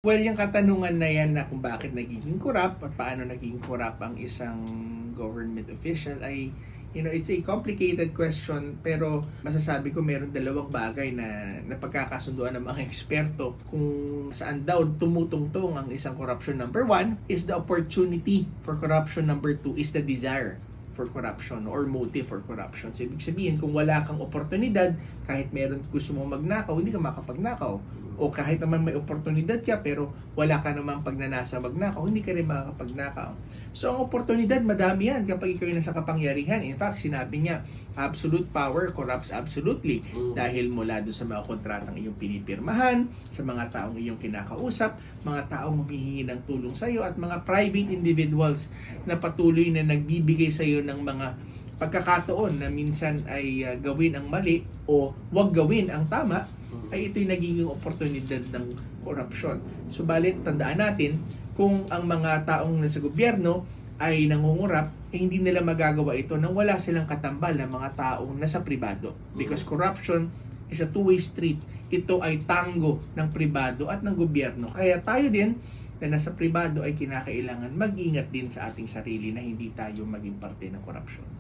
Well, yung katanungan na yan na kung bakit nagiging corrupt at paano naging corrupt ang isang government official ay, it's a complicated question, pero masasabi ko meron dalawang bagay na napagkakasunduan ng mga eksperto kung saan daw tumutungtong ang isang corruption. Number one is the opportunity for corruption. Number two is the desire for corruption or motive for corruption. So, ibig sabihin, kung wala kang oportunidad, kahit meron gusto mo magnakaw, hindi ka makapagnakaw. O kahit naman may oportunidad ka, pero wala ka namang pagnanasa magnakaw, hindi ka rin makakapagnakaw. So, ang oportunidad, madami yan kapag ikaw yung nasa kapangyarihan. In fact, sinabi niya, absolute power corrupts absolutely. Dahil mula doon sa mga kontratang iyong pinipirmahan, sa mga taong iyong kinakausap, mga taong humihingi ng tulong sa iyo, at mga private individuals na patuloy na nagbibigay sa iyo ng mga pagkakataon na minsan ay gawin ang mali o wag gawin ang tama, ay ito'y nagiging oportunidad ng korupsyon. Subalit, tandaan natin, kung ang mga taong nasa gobyerno ay nangungurap, hindi nila magagawa ito nang wala silang katambal ng mga taong nasa pribado. Because corruption is a two-way street. Ito ay tango ng pribado at ng gobyerno. Kaya tayo din na nasa pribado ay kinakailangan mag-ingat din sa ating sarili na hindi tayo maging parte ng korupsyon.